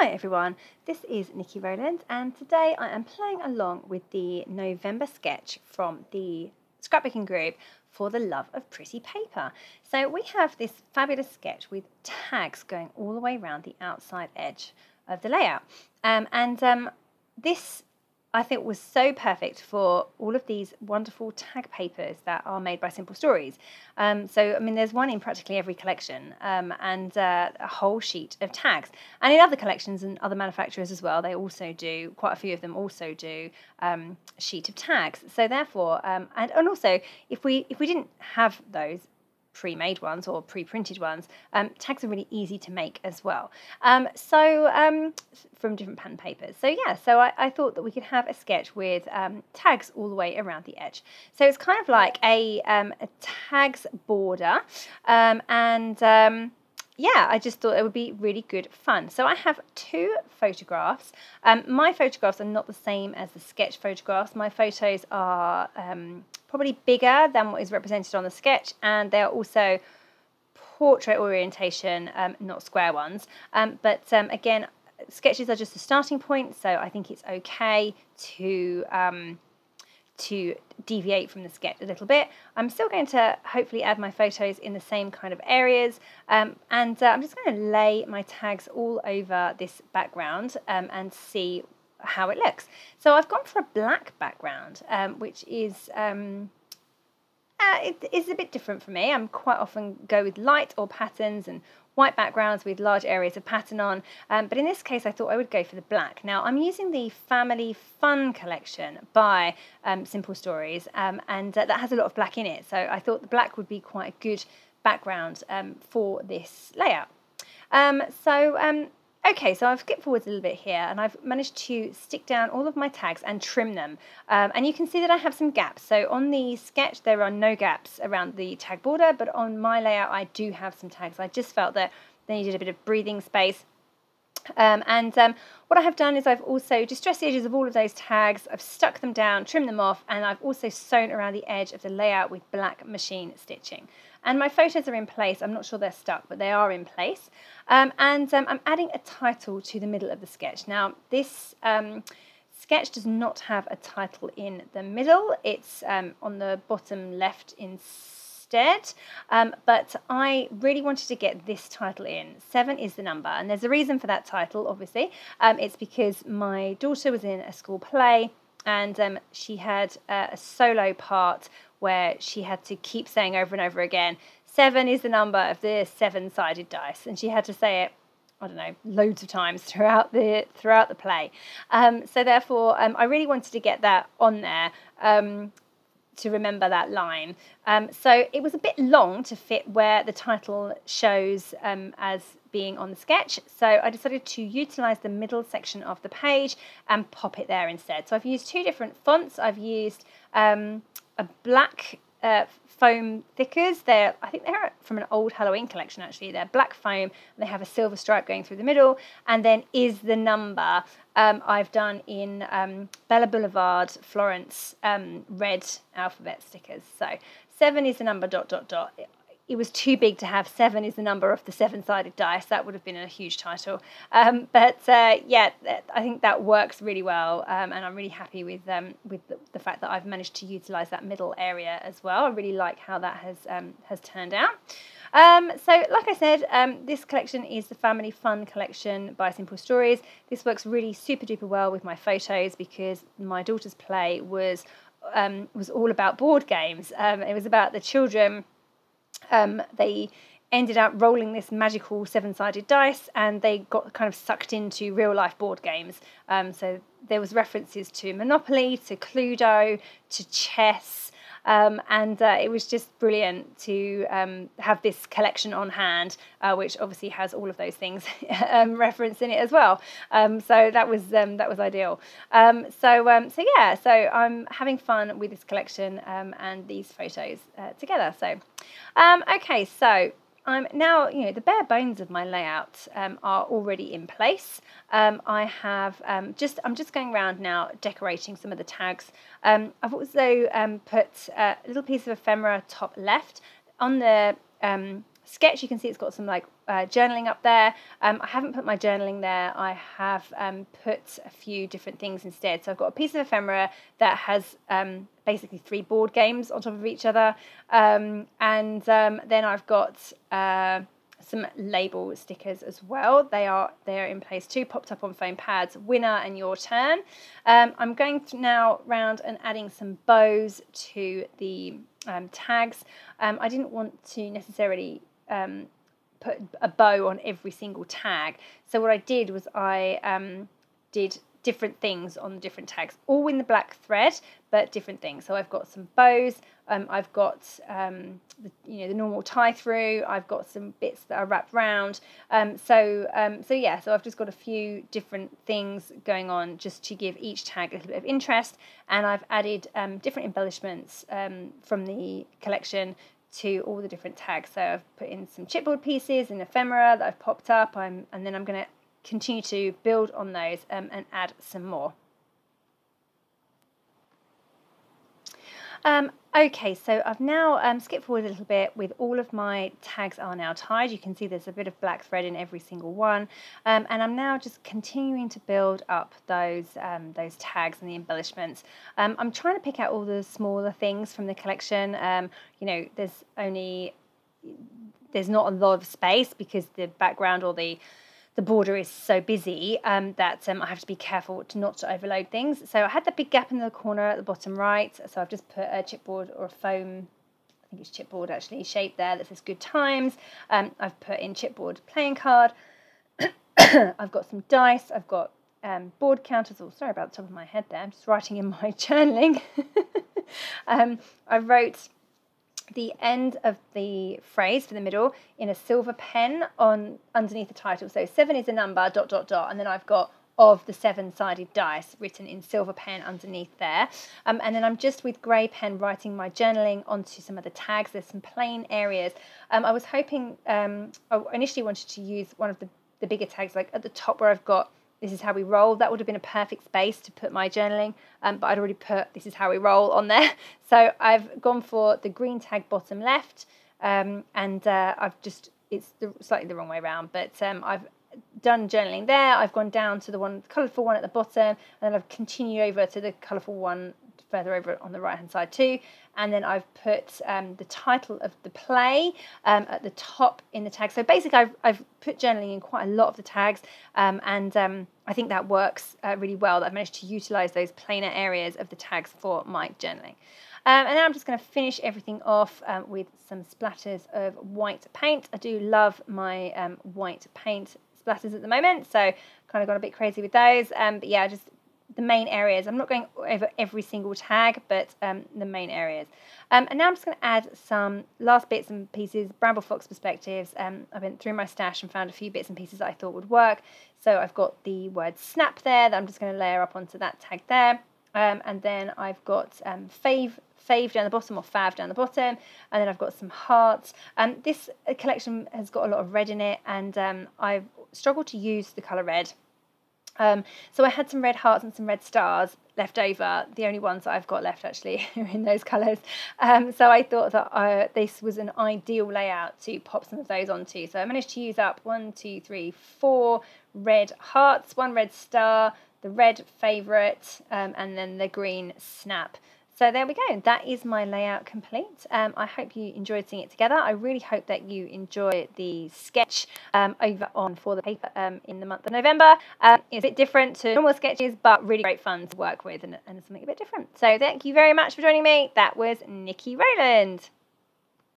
Hi everyone, this is Niki Rowland and today I am playing along with the November sketch from the scrapbooking group for the love of pretty paper. So we have this fabulous sketch with tags going all the way around the outside edge of the layout. This I think was so perfect for all of these wonderful tag papers that are made by Simple Stories. There's one in practically every collection and a whole sheet of tags. And in other collections and other manufacturers as well, they also do, quite a few of them also do a sheet of tags. So therefore, and also if we didn't have those pre-made ones or pre-printed ones, tags are really easy to make as well, from different pattern papers. So I thought that we could have a sketch with tags all the way around the edge. So it's kind of like a tags border, I just thought it would be really good fun. So I have two photographs. My photographs are not the same as the sketch photographs. My photos are probably bigger than what is represented on the sketch, and they are also portrait orientation, not square ones. Again, sketches are just a starting point, so I think it's okay to deviate from the sketch a little bit. I'm still going to hopefully add my photos in the same kind of areas, I'm just going to lay my tags all over this background and see how it looks. So I've gone for a black background, which is it is a bit different for me. I'm quite often go with light or patterns and white backgrounds with large areas of pattern on, but in this case I thought I would go for the black. Now I'm using the Family Fun collection by Simple Stories, and that has a lot of black in it, so I thought the black would be quite a good background for this layout. Okay, so I've skipped forwards a little bit here and I've managed to stick down all of my tags and trim them. And you can see that I have some gaps. So on the sketch, there are no gaps around the tag border, but on my layout, I do have some tags. I just felt that they needed a bit of breathing space. What I have done is I've also distressed the edges of all of those tags, I've stuck them down, trimmed them off, and I've also sewn around the edge of the layout with black machine stitching. And my photos are in place. I'm not sure they're stuck, but they are in place. I'm adding a title to the middle of the sketch. Now, this sketch does not have a title in the middle. It's on the bottom left instead, but I really wanted to get this title in. 7 is the number, and there's a reason for that title, obviously. It's because my daughter was in a school play, and she had a solo part where she had to keep saying over and over again, 7 is the number of the 7-sided dice, and she had to say it, I don't know, loads of times throughout the play. So therefore, I really wanted to get that on there to remember that line. So it was a bit long to fit where the title shows as being on the sketch, so I decided to utilise the middle section of the page and pop it there instead. So I've used two different fonts. I've used a black foam thickers. I think they're from an old Halloween collection actually. They're black foam and they have a silver stripe going through the middle, and then is the number I've done in Bella Boulevard Florence red alphabet stickers. So 7 is the number ... It was too big to have 7 is the number of the 7-sided dice. That would have been a huge title. I think that works really well, and I'm really happy with the fact that I've managed to utilise that middle area as well. I really like how that has turned out. So like I said, this collection is the Family Fun collection by Simple Stories. This works really super duper well with my photos because my daughter's play was all about board games. It was about the children. They ended up rolling this magical 7-sided dice, and they got kind of sucked into real life board games. So there was references to Monopoly, to Cluedo, to chess, and it was just brilliant to have this collection on hand, which obviously has all of those things referenced in it as well. So that was ideal. So I'm having fun with this collection and these photos together. So okay, so I'm now, the bare bones of my layout are already in place. I'm just going around now decorating some of the tags. I've also put a little piece of ephemera top left. On the sketch, you can see it's got some like journaling up there. I haven't put my journaling there. I have put a few different things instead. So I've got a piece of ephemera that has basically 3 board games on top of each other. And then I've got some label stickers as well. They are in place too, popped up on foam pads. Winner and your turn. I'm going to now round and adding some bows to the tags. I didn't want to necessarily put a bow on every single tag, so what I did was I did different things on the different tags, all in the black thread, but different things. So I've got some bows, I've got the normal tie through, I've got some bits that are wrapped round, so I've just got a few different things going on just to give each tag a little bit of interest, and I've added different embellishments from the collection to all the different tags. So I've put in some chipboard pieces and ephemera that I've popped up, and then I'm going to continue to build on those and add some more. Okay, so I've now skipped forward a little bit with all of my tags are now tied. You can see there's a bit of black thread in every single one, and I'm now just continuing to build up those tags and the embellishments. I'm trying to pick out all the smaller things from the collection. There's not a lot of space because the background or the border is so busy that I have to be careful not to overload things. So I had that big gap in the corner at the bottom right, so I've just put a chipboard or a foam, I think it's chipboard actually, shape there that says good times. I've put in chipboard playing card. I've got some dice, I've got board counters. Oh, sorry about the top of my head there, I'm just writing in my journaling. I wrote the end of the phrase for the middle in a silver pen underneath the title. So 7 is a number, ... and then I've got of the 7-sided dice written in silver pen underneath there. And then I'm just with grey pen writing my journaling onto some of the tags. There's some plain areas. I was hoping, I initially wanted to use one of the bigger tags, like at the top where I've got "This is how we roll." That would have been a perfect space to put my journaling, but I'd already put "This is how we roll" on there. So I've gone for the green tag bottom left, and it's slightly the wrong way around, but I've done journaling there. I've gone down to the colourful one at the bottom, and then I've continued over to the colourful one further over on the right hand side too, and then I've put the title of the play at the top in the tag. So basically I've put journaling in quite a lot of the tags, and I think that works really well, that I've managed to utilise those plainer areas of the tags for my journaling. And then I'm just going to finish everything off with some splatters of white paint. I do love my white paint splatters at the moment, so kind of got a bit crazy with those, but yeah, just the main areas. I'm not going over every single tag, but the main areas. And now I'm just going to add some last bits and pieces, Bramble Fox perspectives. I went through my stash and found a few bits and pieces that I thought would work. So I've got the word snap there that I'm just going to layer up onto that tag there. And then I've got fave down the bottom, or fav down the bottom, and then I've got some hearts. This collection has got a lot of red in it, and I've struggled to use the colour red. So I had some red hearts and some red stars left over. The only ones that I've got left actually are in those colours. So I thought that this was an ideal layout to pop some of those onto. So I managed to use up 4 red hearts, 1 red star, the red favourite, and then the green snap. So there we go, that is my layout complete. I hope you enjoyed seeing it together. I really hope that you enjoy the sketch over on For the Paper in the month of November. It's a bit different to normal sketches, but really great fun to work with, and something a bit different. So thank you very much for joining me. That was Nikki Rowland.